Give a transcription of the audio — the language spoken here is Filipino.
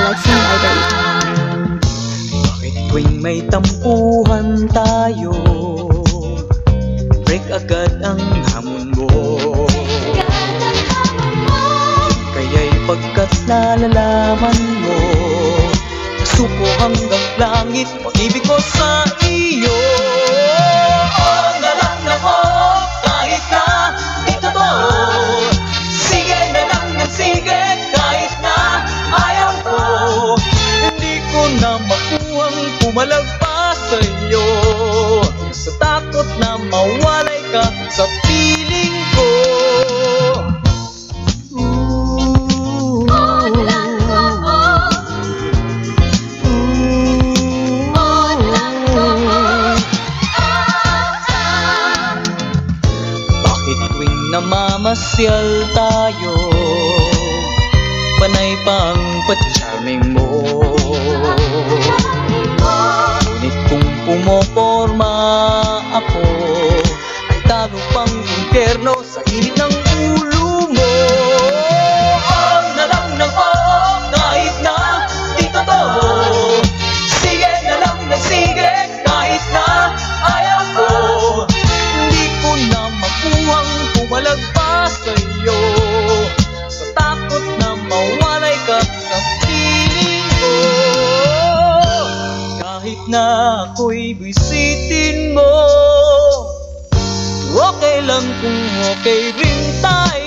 Alexing Library. Bakit tuwing may tampuhan tayo, break agad ang hamon mo? Kaya'y pagkat nalalaman mo, suko hanggang langit pag-ibig ko sa iyo. Oo na lang ako, kahit na di totoo. Sige na lang ng sige, kahit na ayaw ko. Hindi ko na makuhang pumalag pa sa'yo, sa takot na mawalay ka sa piling ko. Bakit tuwing namamasyal tayo, panay pang pa-charming mo? Ngunit kung pumoporma ako, ay talo pang impyerno sa init ng ulo mo. Oo na lang ng oo, kahit na di totoo. Sige na lang ng sige, kahit na ayaw ko. Hindi ko na makuhang pumalag pa sa'yo, sa takot na mawalay ka sa piling ko. Kahit na ako'y bisitin mo, okay lang kung okay rin tayo.